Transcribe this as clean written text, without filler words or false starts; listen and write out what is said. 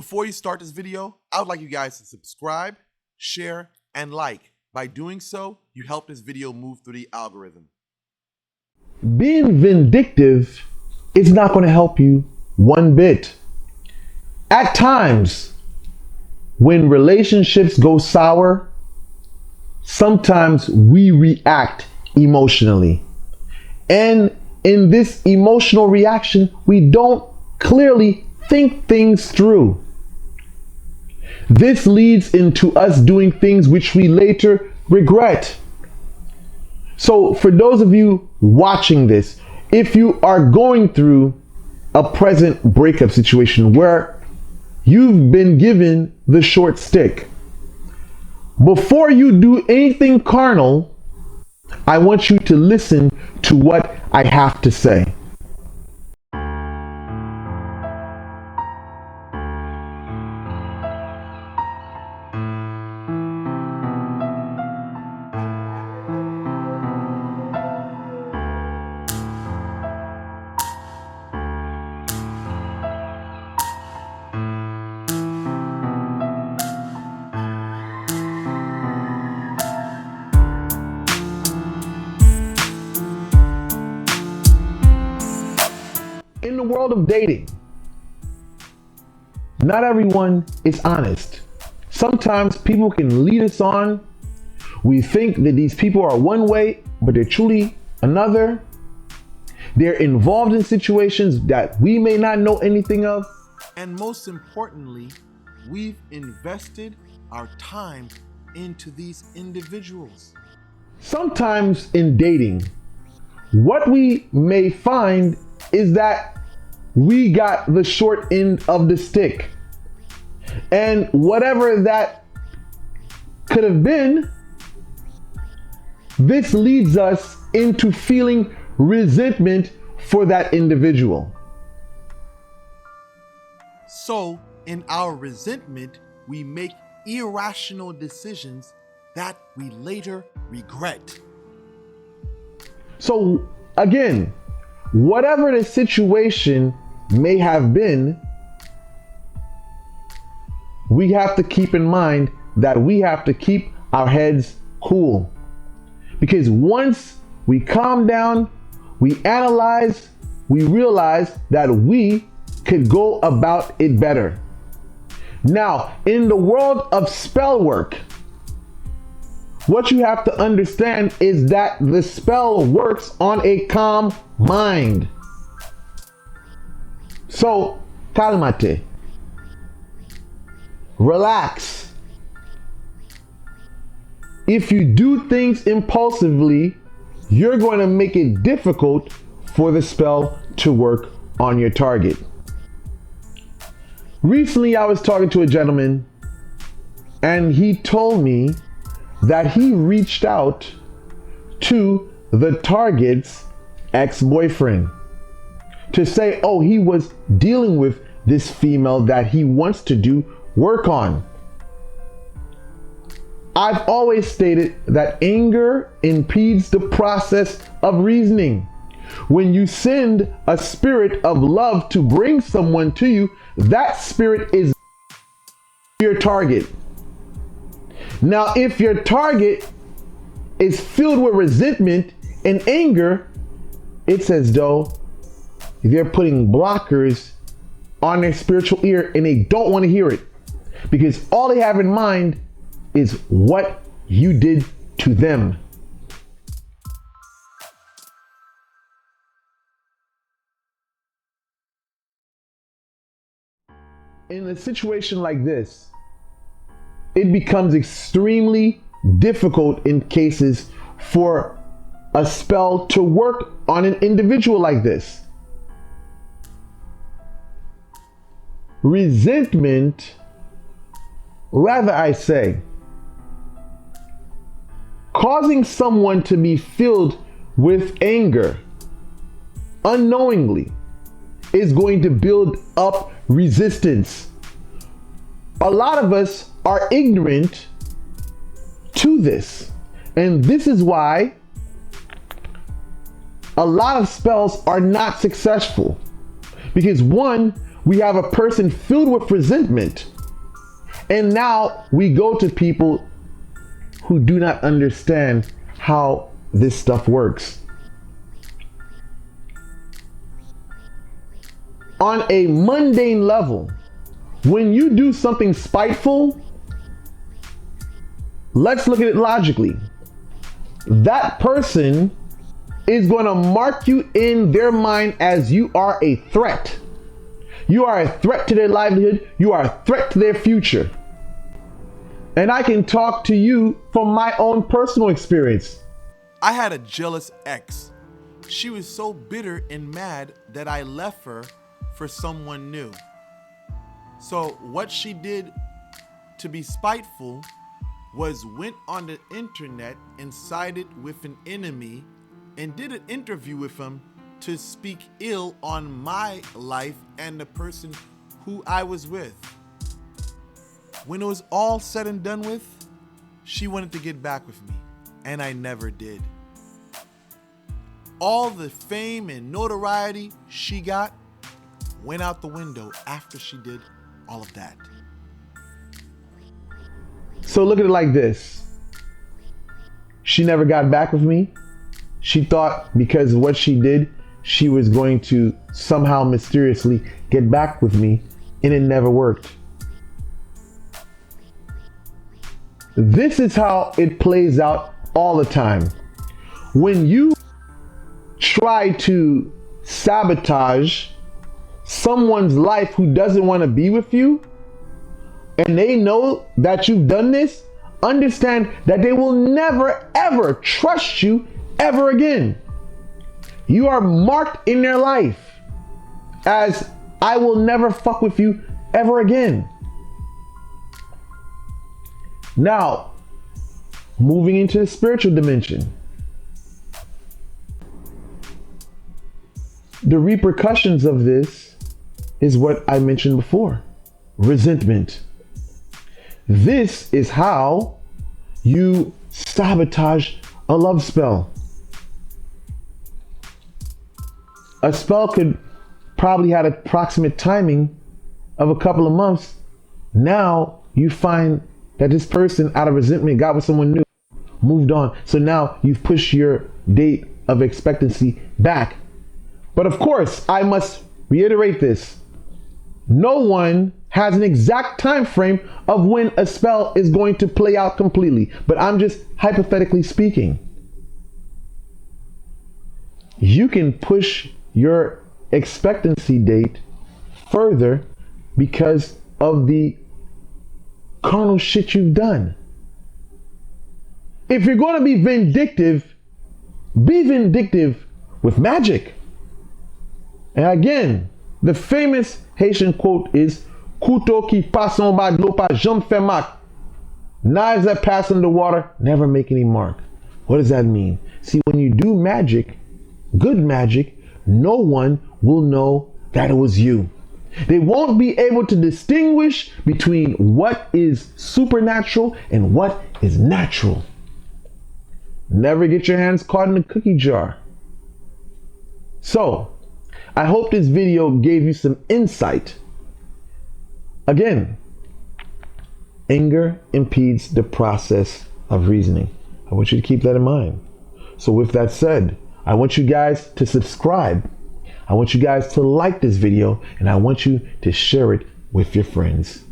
Before you start this video, I would like you guys to subscribe, share, and like. By doing so, you help this video move through the algorithm. Being vindictive is not going to help you one bit. At times, when relationships go sour, sometimes we react emotionally. And in this emotional reaction, we don't clearly think things through. This leads into us doing things which we later regret. So for those of you watching this, if you are going through a present breakup situation where you've been given the short stick, before you do anything carnal, I want you to listen to what I have to say. In the world of dating, not everyone is honest. Sometimes people can lead us on. We think that these people are one way, but they're truly another. They're involved in situations that we may not know anything of. And most importantly, we've invested our time into these individuals. Sometimes in dating, what we may find is that we got the short end of the stick. And whatever that could have been, this leads us into feeling resentment for that individual. So, in our resentment, we make irrational decisions that we later regret. So again, whatever the situation may have been, we have to keep in mind that we have to keep our heads cool. Because once we calm down, we analyze, we realize that we could go about it better. Now, in the world of spell work, what you have to understand is that the spell works on a calm mind. So, calmate. Relax. If you do things impulsively, you're going to make it difficult for the spell to work on your target. Recently, I was talking to a gentleman, and he told me that he reached out to the target's ex-boyfriend to say, oh, he was dealing with this female that he wants to do work on. I've always stated that anger impedes the process of reasoning. When you send a spirit of love to bring someone to you, that spirit is your target. Now, if your target is filled with resentment and anger, it's as though they're putting blockers on their spiritual ear and they don't want to hear it, because all they have in mind is what you did to them. In a situation like this, it becomes extremely difficult in cases for a spell to work on an individual like this. Resentment, rather I say, causing someone to be filled with anger unknowingly is going to build up resistance. A lot of us are ignorant to this, and this is why a lot of spells are not successful, because one, We have a person filled with resentment. And now we go to people who do not understand how this stuff works. On a mundane level, when you do something spiteful, let's look at it logically. That person is going to mark you in their mind as you are a threat. You are a threat to their livelihood. You are a threat to their future. And I can talk to you from my own personal experience. I had a jealous ex. She was so bitter and mad that I left her for someone new. So what she did to be spiteful was went on the internet and sided with an enemy and did an interview with him to speak ill on my life and the person who I was with. When it was all said and done with, she wanted to get back with me, and I never did. All the fame and notoriety she got went out the window after she did all of that. So look at it like this. She never got back with me. She thought because of what she did, she was going to somehow mysteriously get back with me, and it never worked. This is how it plays out all the time. When you try to sabotage someone's life who doesn't want to be with you, and they know that you've done this, understand that they will never ever trust you ever again. You are marked in their life as I will never fuck with you ever again. Now, moving into the spiritual dimension. The repercussions of this is what I mentioned before. Resentment. This is how you sabotage a love spell. A spell could probably had an approximate timing of a couple of months. Now you find that this person out of resentment got with someone new, moved on. So now you've pushed your date of expectancy back. But of course, I must reiterate this. No one has an exact time frame of when a spell is going to play out completely. But I'm just hypothetically speaking. You can push your expectancy date further because of the carnal shit you've done. If you're going to be vindictive with magic. And again, the famous Haitian quote is "Couteau qui passe en bas de l'eau pas jamais fait marque." Knives that pass in the water never make any mark. What does that mean? See, when you do magic, good magic, no one will know that it was you. They won't be able to distinguish between what is supernatural and what is natural. Never get your hands caught in a cookie jar. So, I hope this video gave you some insight. Again, anger impedes the process of reasoning. I want you to keep that in mind. So with that said, I want you guys to subscribe. I want you guys to like this video, and I want you to share it with your friends.